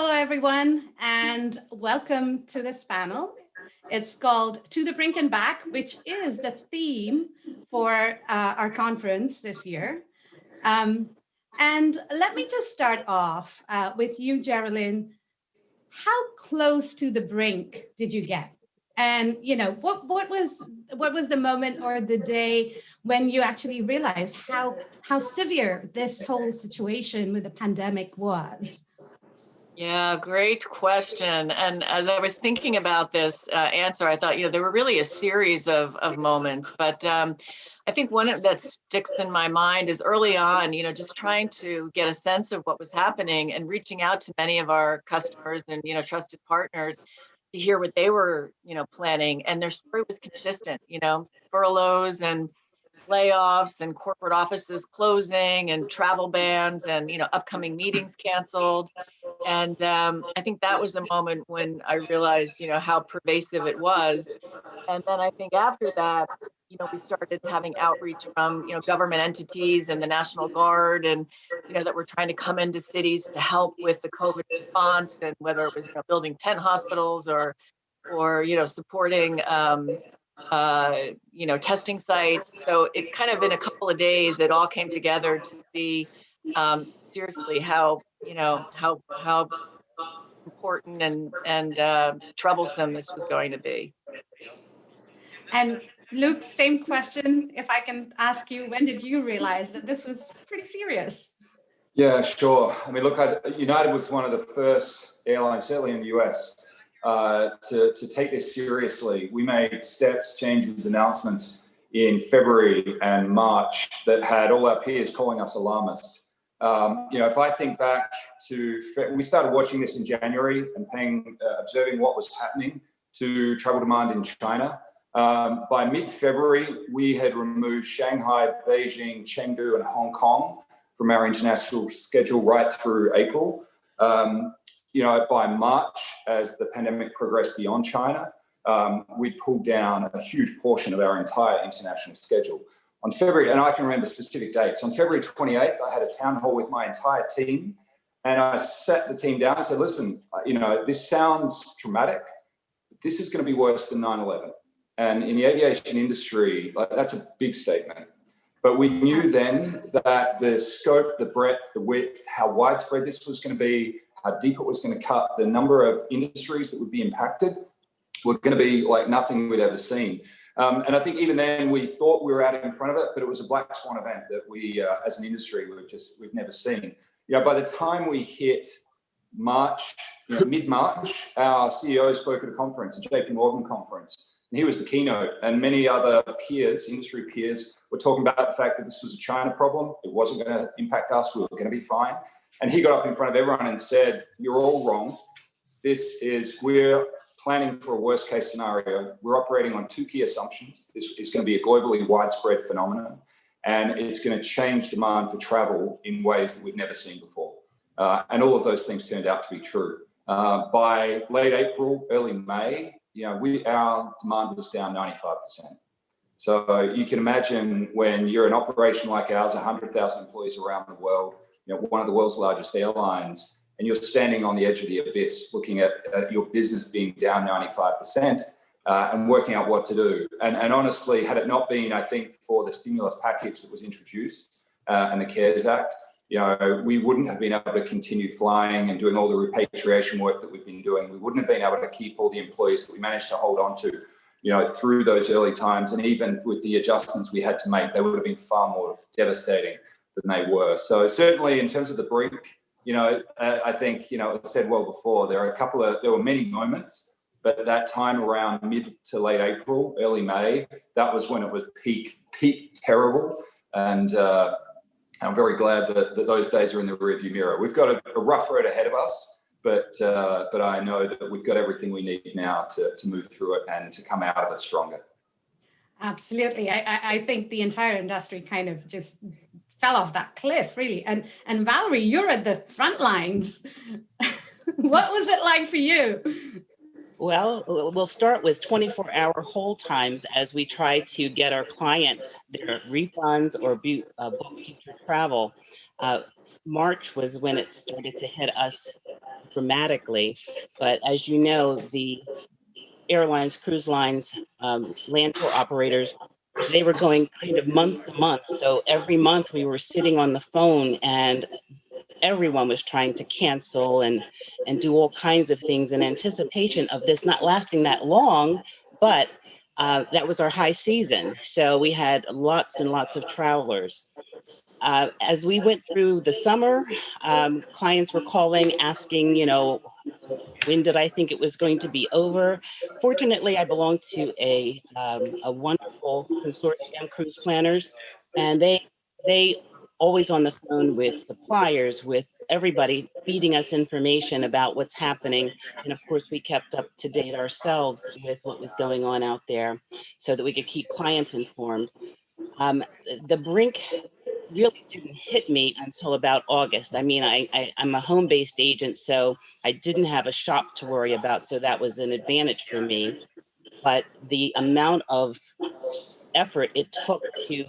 Hello, everyone, and welcome to this panel. It's called To the Brink and Back, which is the theme for our conference this year. And let me just start off with you, Gerilyn. How close to the brink did you get? And what was the moment or the day when you actually realized how severe this whole situation with the pandemic was? Yeah, great question. And as I was thinking about this answer, I thought, there were really a series of moments. But I think one that sticks in my mind is early on, just trying to get a sense of what was happening and reaching out to many of our customers and, trusted partners to hear what they were, planning. And their story was consistent, furloughs and layoffs and corporate offices closing and travel bans and, upcoming meetings canceled. And I think that was a moment when I realized, how pervasive it was. And then I think after that, we started having outreach from, government entities and the National Guard and, that were trying to come into cities to help with the COVID response, and whether it was building 10 hospitals or supporting, testing sites. So it kind of in a couple of days, it all came together to see seriously how important and troublesome this was going to be. And Luke, same question, if I can ask you, when did you realize that this was pretty serious? Yeah, sure. I mean, look, United was one of the first airlines, certainly in the US, to take this seriously. We made steps, changes, announcements in February and March that had all our peers calling us alarmist. If I think back to, we started watching this in January and observing what was happening to travel demand in China. By mid-February, we had removed Shanghai, Beijing, Chengdu, and Hong Kong from our international schedule right through April. By March, as the pandemic progressed beyond China, we pulled down a huge portion of our entire international schedule. On February, and I can remember specific dates, on February 28th, I had a town hall with my entire team, and I sat the team down and said, listen, this sounds dramatic, but this is going to be worse than 9/11. And in the aviation industry, that's a big statement. But we knew then that the scope, the breadth, the width, how widespread this was going to be, how deep it was going to cut, the number of industries that would be impacted were going to be like nothing we'd ever seen. And I think even then we thought we were out in front of it, but it was a black swan event that we, as an industry, we've never seen. By the time we hit March, mid-March, our CEO spoke at a conference, a JP Morgan conference, and he was the keynote. And many other peers, industry peers, were talking about the fact that this was a China problem. It wasn't going to impact us. We were going to be fine. And he got up in front of everyone and said, "You're all wrong. We're planning for a worst case scenario. We're operating on two key assumptions. This is going to be a globally widespread phenomenon, and it's going to change demand for travel in ways that we've never seen before." And all of those things turned out to be true. By late April, early May, our demand was down 95%. So you can imagine when you're an operation like ours, 100,000 employees around the world, one of the world's largest airlines, and you're standing on the edge of the abyss looking at your business being down 95% and working out what to do. And honestly, had it not been, I think, for the stimulus package that was introduced and the CARES Act, we wouldn't have been able to continue flying and doing all the repatriation work that we've been doing. We wouldn't have been able to keep all the employees that we managed to hold on to, through those early times. And even with the adjustments we had to make, they would have been far more devastating than they were. So certainly in terms of the brink, I think, it was said well before, there were many moments, but at that time around mid to late April, early May, that was when it was peak terrible. And I'm very glad that those days are in the rearview mirror. We've got a rough road ahead of us, but I know that we've got everything we need now to move through it and to come out of it stronger. Absolutely. I think the entire industry kind of just fell off that cliff, really. And Valerie, you're at the front lines. What was it like for you? Well, we'll start with 24-hour hold times as we try to get our clients their refunds or book future travel. March was when it started to hit us dramatically. But as you know, the airlines, cruise lines, land tour operators, they were going kind of month to month. So every month we were sitting on the phone and everyone was trying to cancel and do all kinds of things in anticipation of this not lasting that long, but that was our high season. So we had lots and lots of travelers. As we went through the summer, clients were calling, asking, when did I think it was going to be over? Fortunately, I belong to a wonderful consortium, cruise planners, and they always on the phone with suppliers, with everybody, feeding us information about what's happening. And of course, we kept up to date ourselves with what was going on out there so that we could keep clients informed. The Brink really didn't hit me until about August. I mean, I'm a home-based agent, so I didn't have a shop to worry about, so that was an advantage for me. But the amount of effort it took to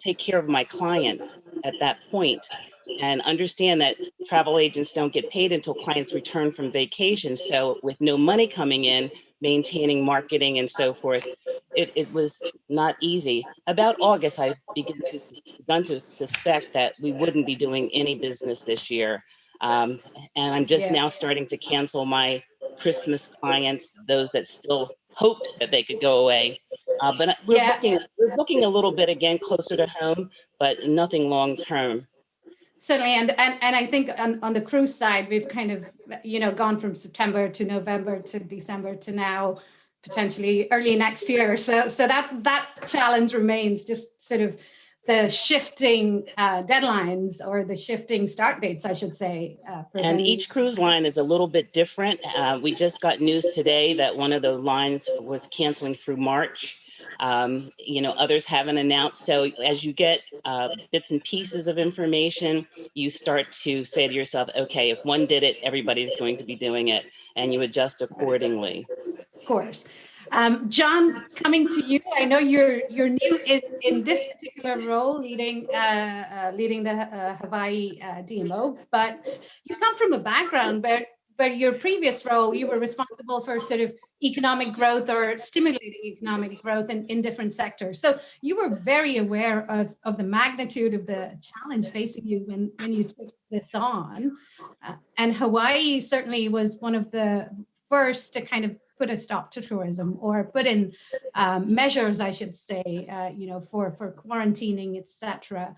take care of my clients at that point and understand that travel agents don't get paid until clients return from vacation. So with no money coming in, maintaining marketing and so forth, it was not easy. About August, I begun to suspect that we wouldn't be doing any business this year. And I'm just now starting to cancel my Christmas clients, those that still hoped that they could go away. But we're looking a little bit again closer to home, but nothing long term. Certainly, and I think on the cruise side, we've kind of gone from September to November to December to now potentially early next year. So that challenge remains, just sort of the shifting deadlines or the shifting start dates, I should say. And each cruise line is a little bit different. We just got news today that one of the lines was canceling through March. Others haven't announced. So as you get bits and pieces of information, you start to say to yourself, okay, if one did it, everybody's going to be doing it, and you adjust accordingly. Of course. John, coming to you, I know you're new in this particular role, leading the Hawaii DMO, but you come from a background where your previous role, you were responsible for sort of economic growth or stimulating economic growth in different sectors. So you were very aware of the magnitude of the challenge facing you when you took this on. And Hawaii certainly was one of the first to kind of put a stop to tourism, or put in measures, I should say, for quarantining, etc.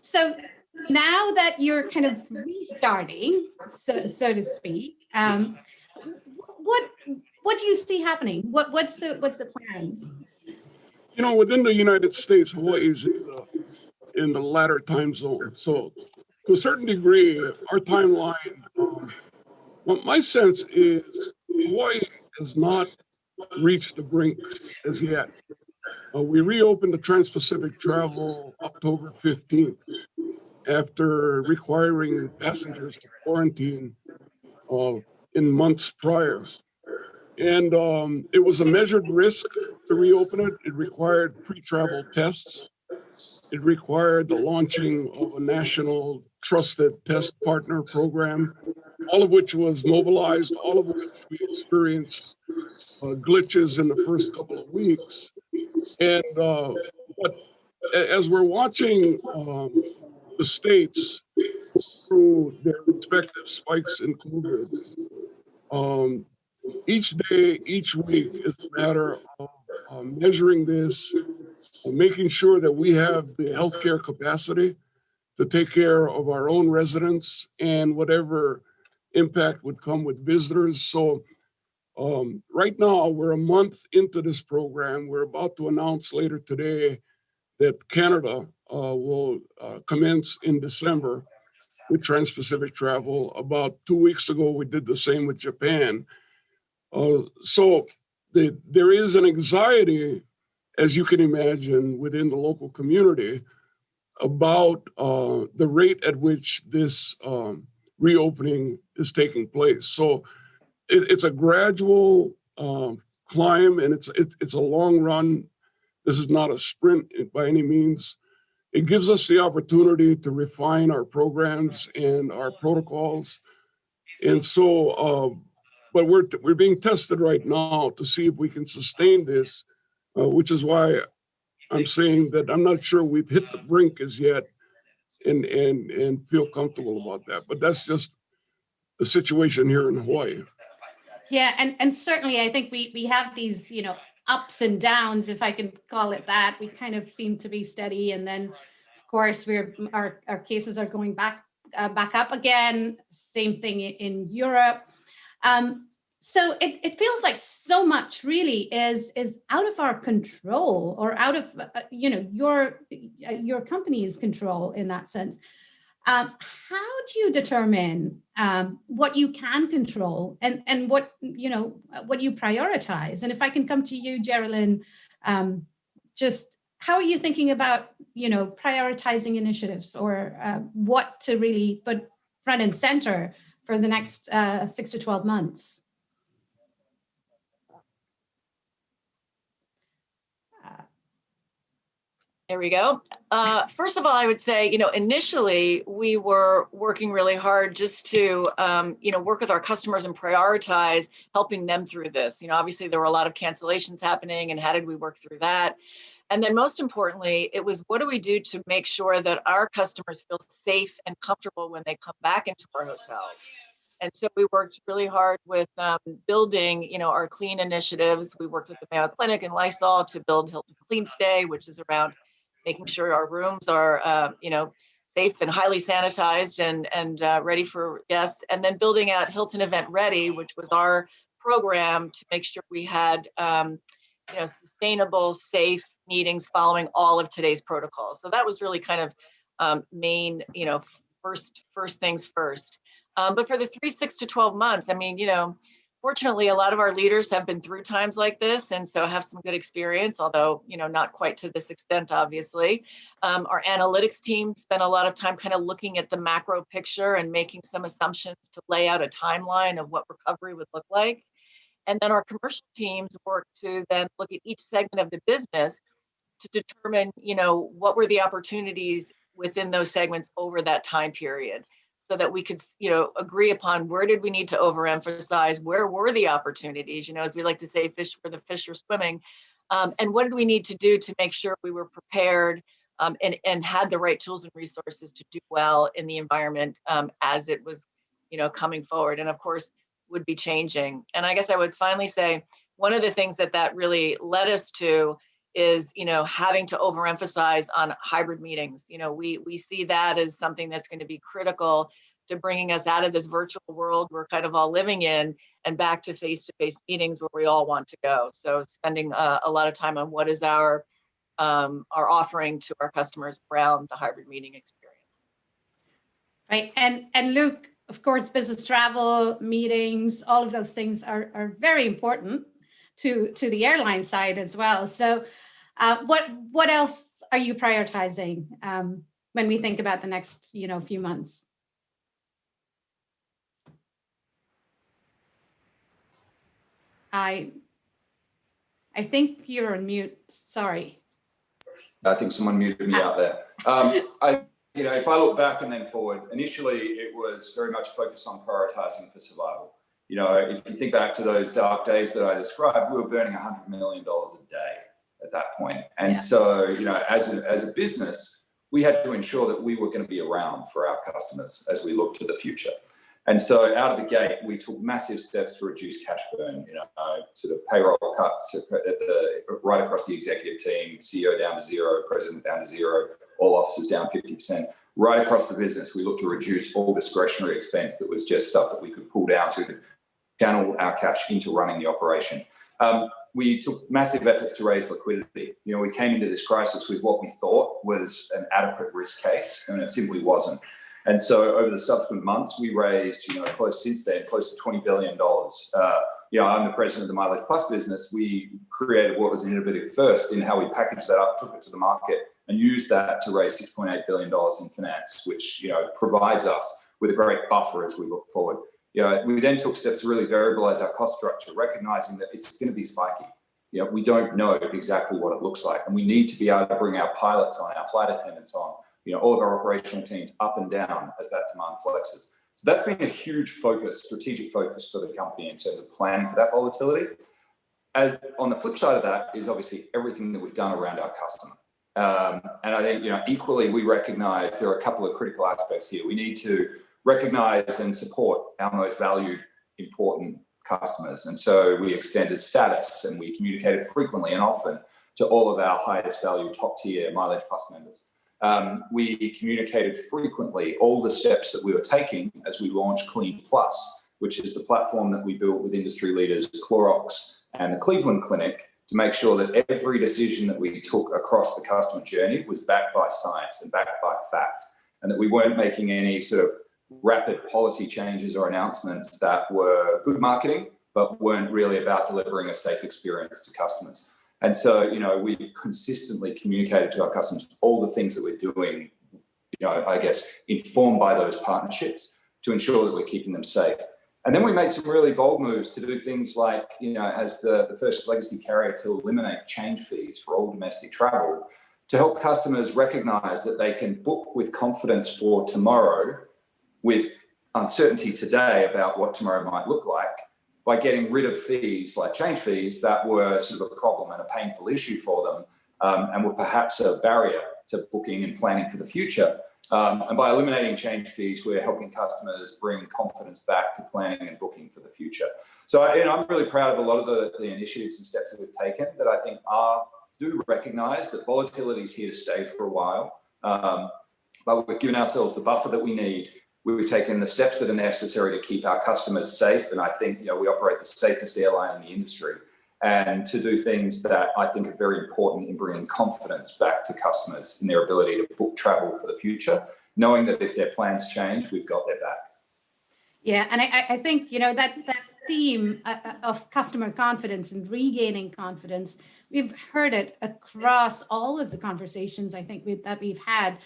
So now that you're kind of restarting, so to speak, what do you see happening? What's the plan? Within the United States, Hawaii is in the latter time zone. So to a certain degree, our timeline, my sense is Hawaii has not reached the brink as yet. We reopened the Trans-Pacific travel October 15th after requiring passengers to quarantine in months prior. And it was a measured risk to reopen it. It required pre-travel tests. It required the launching of a national trusted test partner program, all of which was mobilized, all of which we experienced glitches in the first couple of weeks. And but as we're watching the states through their respective spikes in COVID, each day, each week is a matter of measuring this, making sure that we have the healthcare capacity to take care of our own residents and whatever impact would come with visitors. So right now, we're a month into this program. We're about to announce later today that Canada will commence in December with Trans-Pacific travel. About 2 weeks ago, we did the same with Japan. So there is an anxiety, as you can imagine, within the local community about the rate at which this reopening is taking place. So it's a gradual climb, and it's a long run. This is not a sprint by any means. it gives us the opportunity to refine our programs and our protocols. And so, but we're being tested right now to see if we can sustain this, which is why I'm saying that I'm not sure we've hit the brink as yet and feel comfortable about that. But that's just the situation here in Hawaii. Yeah, and certainly I think we have these, ups and downs, if I can call it that. We kind of seem to be steady, and then of course our cases are going back up again. Same thing in Europe. So it feels like so much really is out of our control, or out of your company's control in that sense. How do you determine what you can control and what you prioritize? And if I can come to you, Gerilyn, just how are you thinking about prioritizing initiatives, or what to really put front and center for the next 6 to 12 months? There we go. First of all, I would say, initially we were working really hard just to, work with our customers and prioritize helping them through this. Obviously there were a lot of cancellations happening, and how did we work through that? And then most importantly, it was, what do we do to make sure that our customers feel safe and comfortable when they come back into our hotels? And so we worked really hard with building, our clean initiatives. We worked with the Mayo Clinic and Lysol to build Hilton Clean Stay, which is around making sure our rooms are, safe and highly sanitized and ready for guests. And then building out Hilton Event Ready, which was our program to make sure we had, sustainable, safe meetings following all of today's protocols. So that was really kind of main, first things first. But for the 6 to 12 months, fortunately, a lot of our leaders have been through times like this, and so have some good experience, although, not quite to this extent, obviously. Our analytics team spent a lot of time kind of looking at the macro picture and making some assumptions to lay out a timeline of what recovery would look like. And then our commercial teams work to then look at each segment of the business to determine, what were the opportunities within those segments over that time period, so that we could, agree upon where did we need to overemphasize, where were the opportunities, as we like to say, fish where the fish are swimming, and what did we need to do to make sure we were prepared and had the right tools and resources to do well in the environment as it was, coming forward, and of course would be changing. And I guess I would finally say one of the things that really led us to is, having to overemphasize on hybrid meetings. We see that as something that's going to be critical to bringing us out of this virtual world we're kind of all living in and back to face-to-face meetings where we all want to go. So spending a lot of time on what is our offering to our customers around the hybrid meeting experience. Right. And Luke, of course, business travel, meetings, all of those things are very important to the airline side as well. So what else are you prioritizing when we think about the next few months? I think you're on mute. Sorry. I think someone muted me out there. If I look back and then forward, initially it was very much focused on prioritizing for survival. If you think back to those dark days that I described, we were burning $100 million a day at that point. And so, as a business, we had to ensure that we were going to be around for our customers as we look to the future. And so out of the gate, we took massive steps to reduce cash burn, sort of payroll cuts right across the executive team, CEO down to zero, president down to zero, all officers down 50%. Right across the business, we looked to reduce all discretionary expense that was just stuff that we could pull down to channel our cash into running the operation. We took massive efforts to raise liquidity. We came into this crisis with what we thought was an adequate risk case, and it simply wasn't. And so over the subsequent months, we raised, close to $20 billion. I'm the president of the MileagePlus business. We created what was an innovative first in how we packaged that up, took it to the market, and used that to raise $6.8 billion in finance, which, provides us with a great buffer as we look forward. We then took steps to really variabilize our cost structure, recognizing that it's going to be spiky. we don't know exactly what it looks like. And we need to be able to bring our pilots on, our flight attendants on, all of our operational teams up and down as that demand flexes. So that's been a huge focus, strategic focus for the company in terms of planning for that volatility. As on the flip side of that is obviously everything that we've done around our customer. And I think, equally we recognize there are a couple of critical aspects here. We need to recognize and support our most valued, important customers. And so we extended status and we communicated frequently and often to all of our highest value top tier MileagePlus members. We communicated frequently all the steps that we were taking as we launched Clean Plus, which is the platform that we built with industry leaders Clorox and the Cleveland Clinic to make sure that every decision that we took across the customer journey was backed by science and backed by fact, and that we weren't making any sort of rapid policy changes or announcements that were good marketing, but weren't really about delivering a safe experience to customers. And so, we've consistently communicated to our customers all the things that we're doing, I guess, informed by those partnerships to ensure that we're keeping them safe. And then we made some really bold moves to do things like, as the first legacy carrier to eliminate change fees for all domestic travel, to help customers recognize that they can book with confidence for tomorrow with uncertainty today about what tomorrow might look like by getting rid of fees like change fees that were sort of a problem and a painful issue for them and were perhaps a barrier to booking and planning for the future. And by eliminating change fees, we're helping customers bring confidence back to planning and booking for the future. So I'm really proud of a lot of the initiatives and steps that we've taken that I think do recognize that volatility is here to stay for a while. But we've given ourselves the buffer that we need. We've taken the steps that are necessary to keep our customers safe. And I think, we operate the safest airline in the industry, and to do things that I think are very important in bringing confidence back to customers in their ability to book travel for the future, knowing that if their plans change, we've got their back. Yeah, and I think, that theme of customer confidence and regaining confidence, we've heard it across all of the conversations I think that we've had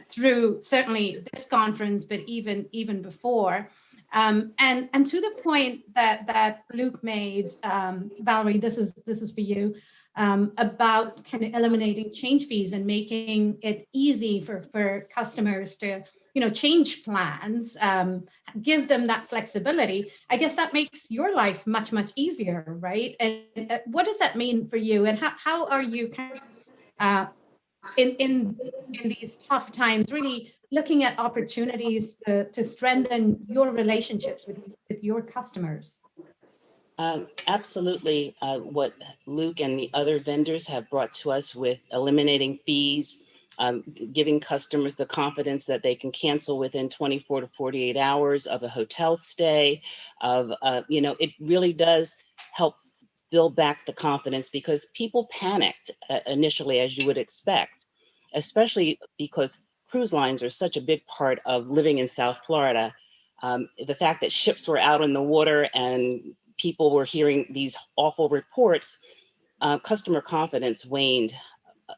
through certainly this conference, but even before. And to the point that Luke made, Valerie, this is for you, about kind of eliminating change fees and making it easy for customers to change plans, give them that flexibility. I guess that makes your life much easier, right? And what does that mean for you? And how are you kind of in these tough times really looking at opportunities to strengthen your relationships with your customers? Absolutely. What Luke and the other vendors have brought to us with eliminating fees, giving customers the confidence that they can cancel within 24 to 48 hours of a hotel stay, it really does help build back the confidence, because people panicked initially, as you would expect, especially because cruise lines are such a big part of living in South Florida. The fact that ships were out in the water and people were hearing these awful reports, customer confidence waned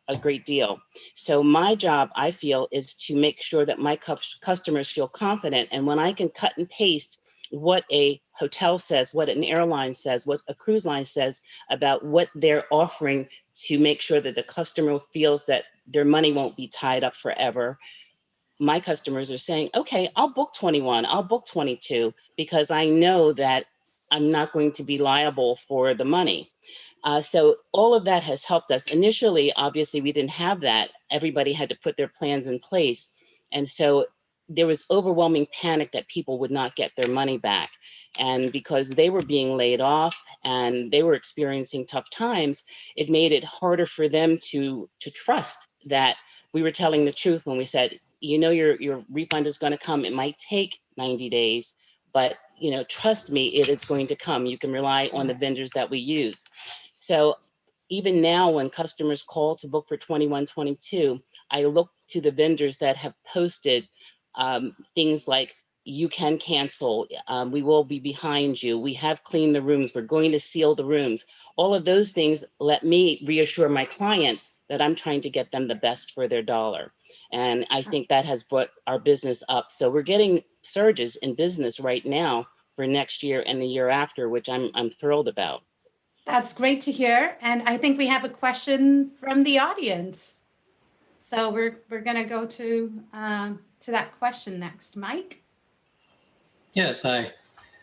a great deal. So my job, I feel, is to make sure that my customers feel confident. And when I can cut and paste what a hotel says, what an airline says, what a cruise line says about what they're offering to make sure that the customer feels that their money won't be tied up forever, my customers are saying, okay, I'll book 21, I'll book 22, because I know that I'm not going to be liable for the money. So all of that has helped us. Initially, obviously, we didn't have that. Everybody had to put their plans in place. And so there was overwhelming panic that people would not get their money back. And because they were being laid off and they were experiencing tough times, it made it harder for them to trust that we were telling the truth when we said, your refund is going to come. It might take 90 days, but trust me, it is going to come. You can rely on the vendors that we use. So even now, when customers call to book for 21, 22, I look to the vendors that have posted things like, you can cancel, we will be behind you, we have cleaned the rooms, we're going to seal the rooms. All of those things let me reassure my clients that I'm trying to get them the best for their dollar. And I think that has brought our business up. So we're getting surges in business right now for next year and the year after, which I'm thrilled about. That's great to hear. And I think we have a question from the audience. So we're going to go to that question next. Mike? Yes, hi.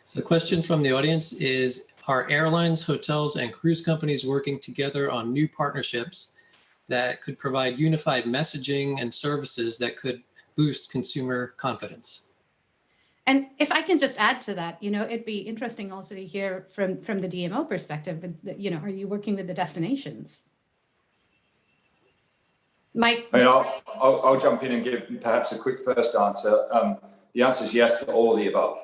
So the question from the audience is, are airlines, hotels, and cruise companies working together on new partnerships that could provide unified messaging and services that could boost consumer confidence? And if I can just add to that, it'd be interesting also to hear from the DMO perspective, are you working with the destinations? Mike? I mean, I'll jump in and give perhaps a quick first answer. The answer is yes to all of the above.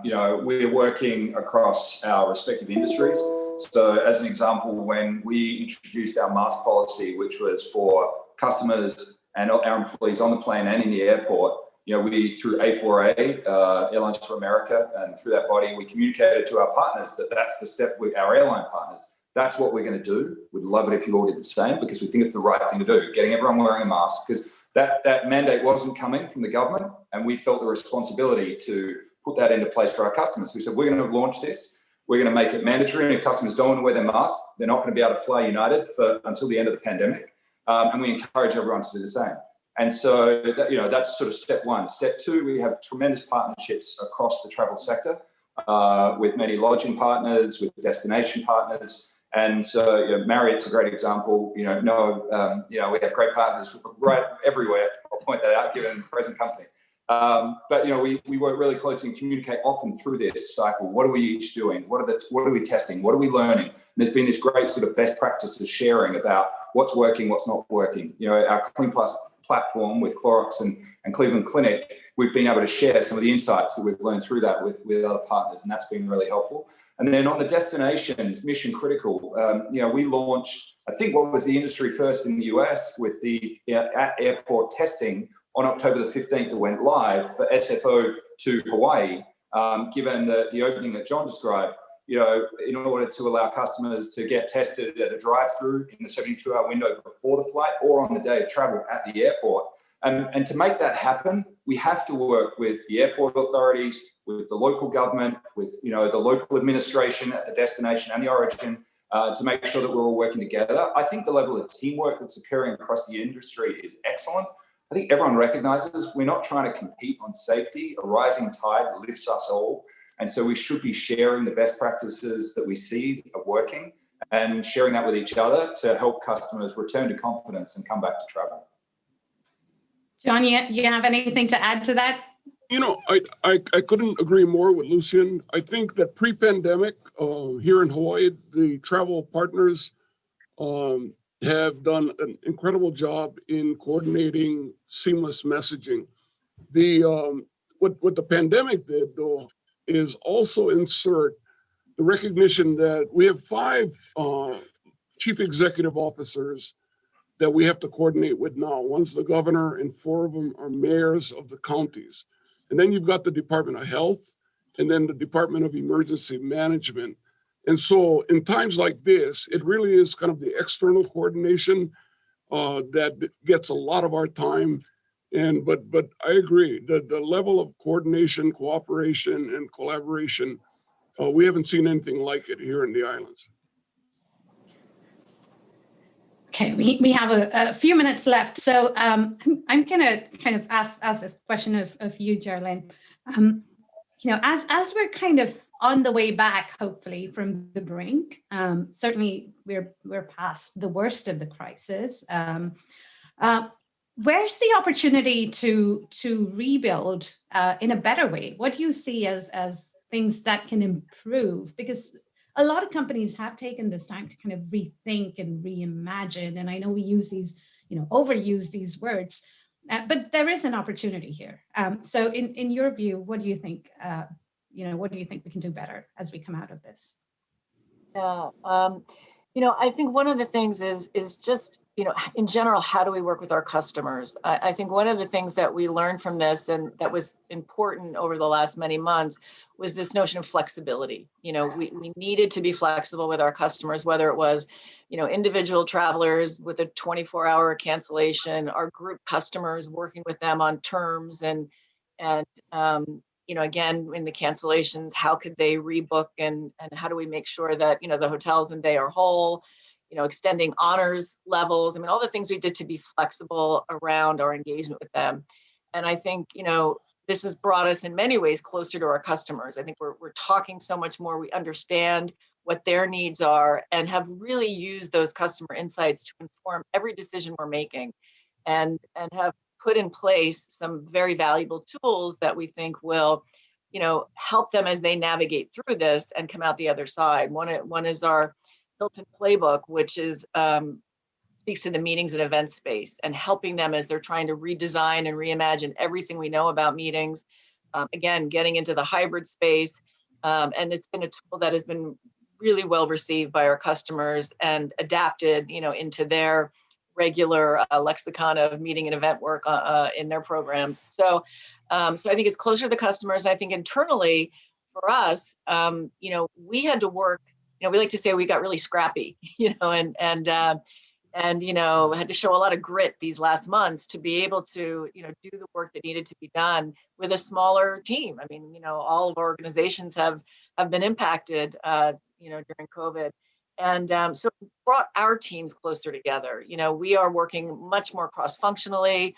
We're working across our respective industries. So as an example, when we introduced our mask policy, which was for customers and our employees on the plane and in the airport, we, through A4A, Airlines for America, and through that body, we communicated to our partners that that's the step with our airline partners. That's what we're going to do. We'd love it if you all did the same, because we think it's the right thing to do, getting everyone wearing a mask, because that mandate wasn't coming from the government, and we felt the responsibility to put that into place for our customers. We said, we're going to launch this. We're going to make it mandatory, and if customers don't want to wear their masks, they're not going to be able to fly United until the end of the pandemic. And we encourage everyone to do the same. And so that's sort of step one. Step two, we have tremendous partnerships across the travel sector with many lodging partners, with destination partners. And so Marriott's a great example. We have great partners right everywhere. I'll point that out given present company. But we work really closely and communicate often through this cycle. What are we each doing? What are we testing? What are we learning? And there's been this great sort of best practices sharing about what's working, what's not working. Our Clean Plus platform with Clorox and Cleveland Clinic, we've been able to share some of the insights that we've learned through that with other partners, and that's been really helpful. And then on the destinations, mission critical, we launched, I think, what was the industry first in the US with the at airport testing on October the 15th that went live for SFO to Hawaii, given the opening that John described, in order to allow customers to get tested at a drive-through in the 72-hour window before the flight or on the day of travel at the airport. And to make that happen, we have to work with the airport authorities, with the local government, with the local administration at the destination and the origin, to make sure that we're all working together. I think the level of teamwork that's occurring across the industry is excellent. I think everyone recognizes we're not trying to compete on safety. A rising tide lifts us all. And so we should be sharing the best practices that we see are working and sharing that with each other to help customers return to confidence and come back to travel. John, you have anything to add to that? I couldn't agree more with Lucian. I think that pre-pandemic here in Hawaii, the travel partners have done an incredible job in coordinating seamless messaging. What the pandemic did, though, is also insert the recognition that we have 5 chief executive officers that we have to coordinate with now. One's the governor, and 4 of them are mayors of the counties. And then you've got the Department of Health, and then the Department of Emergency Management. And so in times like this, it really is kind of the external coordination that gets a lot of our time. But I agree that the level of coordination, cooperation, and collaboration, we haven't seen anything like it here in the islands. Okay, we have a few minutes left. So I'm going to kind of ask this question of you, Gerilyn. As we're kind of on the way back, hopefully, from the brink, certainly we're past the worst of the crisis. Where's the opportunity to rebuild in a better way? What do you see as things that can improve? Because a lot of companies have taken this time to kind of rethink and reimagine. And I know we use these, overuse these words, but there is an opportunity here. So in your view, what do you think? What do you think we can do better as we come out of this? Yeah, I think one of the things is just, in general, how do we work with our customers? I think one of the things that we learned from this and that was important over the last many months was this notion of flexibility. We needed to be flexible with our customers, whether it was, individual travelers with a 24-hour cancellation, our group customers working with them on terms and again, in the cancellations, how could they rebook and how do we make sure that, the hotels and they are whole, extending honors levels. I mean, all the things we did to be flexible around our engagement with them. And I think, this has brought us in many ways closer to our customers. I think we're talking so much more. We understand what their needs are and have really used those customer insights to inform every decision we're making and have put in place some very valuable tools that we think will, help them as they navigate through this and come out the other side. One is our Hilton playbook, which is speaks to the meetings and event space and helping them as they're trying to redesign and reimagine everything we know about meetings. Again, getting into the hybrid space. And it's been a tool that has been really well received by our customers and adapted, into their regular lexicon of meeting and event work in their programs. So I think it's closer to the customers. I think internally for us, we had to work, we like to say we got really scrappy, and had to show a lot of grit these last months to be able to, do the work that needed to be done with a smaller team. I mean, all of our organizations have been impacted, during COVID. And so it brought our teams closer together. We are working much more cross-functionally,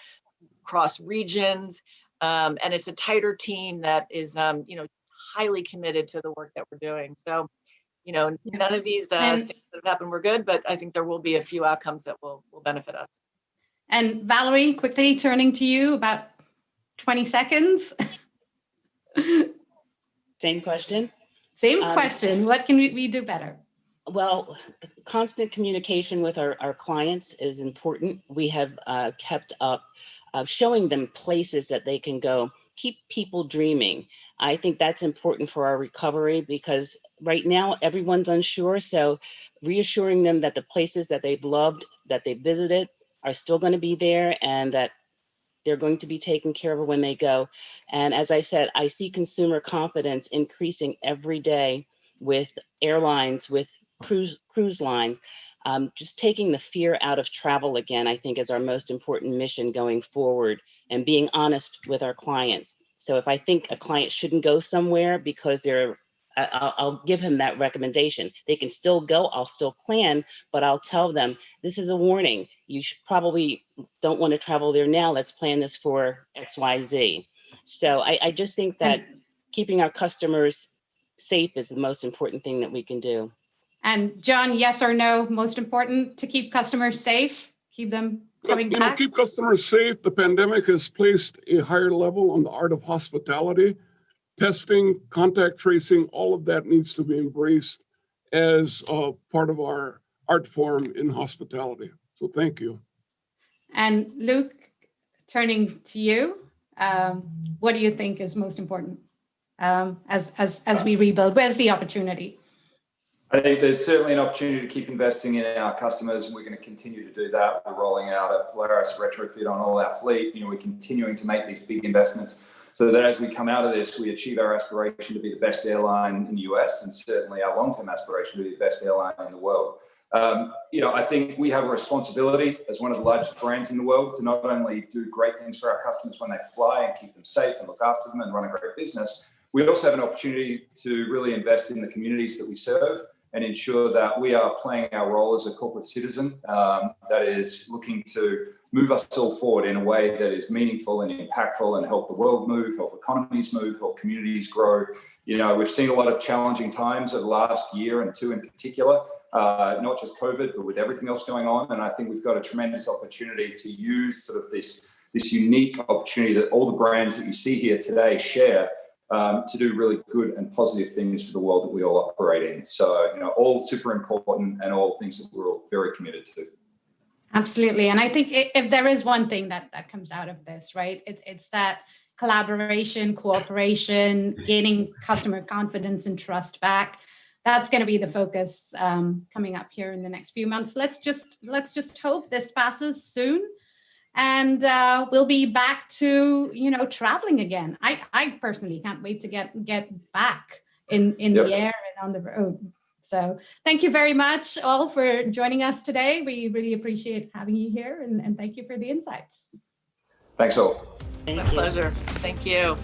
cross regions, and it's a tighter team that is, highly committed to the work that we're doing. So, none of these things that have happened were good, but I think there will be a few outcomes that will benefit us. And Valerie, quickly turning to you, about 20 seconds. Same question. Same question. What can we do better? Well, constant communication with our clients is important. We have kept up showing them places that they can go, keep people dreaming. I think that's important for our recovery because right now everyone's unsure. So reassuring them that the places that they've loved, that they visited are still going to be there and that they're going to be taken care of when they go. And as I said, I see consumer confidence increasing every day with airlines, with cruise line. Just taking the fear out of travel again, I think is our most important mission going forward and being honest with our clients. So if I think a client shouldn't go somewhere because I'll give him that recommendation. They can still go, I'll still plan, but I'll tell them, this is a warning. You probably don't want to travel there now. Let's plan this for XYZ. So I just think that keeping our customers safe is the most important thing that we can do. And John, yes or no, most important to keep customers safe, keep them coming back? Keep customers safe. The pandemic has placed a higher level on the art of hospitality. Testing, contact tracing, all of that needs to be embraced as part of our art form in hospitality. So thank you. And Luke, turning to you, what do you think is most important as we rebuild? Where's the opportunity? I think there's certainly an opportunity to keep investing in our customers, and we're going to continue to do that. We're rolling out a Polaris retrofit on all our fleet. We're continuing to make these big investments so that as we come out of this, we achieve our aspiration to be the best airline in the US and certainly our long-term aspiration to be the best airline in the world. I think we have a responsibility as one of the largest brands in the world to not only do great things for our customers when they fly and keep them safe and look after them and run a great business, we also have an opportunity to really invest in the communities that we serve and ensure that we are playing our role as a corporate citizen that is looking to move us all forward in a way that is meaningful and impactful and help the world move, help economies move, help communities grow. We've seen a lot of challenging times over the last year and two in particular, not just COVID, but with everything else going on. And I think we've got a tremendous opportunity to use sort of this unique opportunity that all the brands that you see here today share to do really good and positive things for the world that we all operate in. So, all super important and all things that we're all very committed to. Absolutely. And I think if there is one thing that comes out of this, right, it's that collaboration, cooperation, gaining customer confidence and trust back. That's going to be the focus coming up here in the next few months. Let's just hope this passes soon. And we'll be back to, traveling again. I personally can't wait to get back in the air and on the road. So thank you very much all for joining us today. We really appreciate having you here and thank you for the insights. Thanks all. My pleasure. Thank you.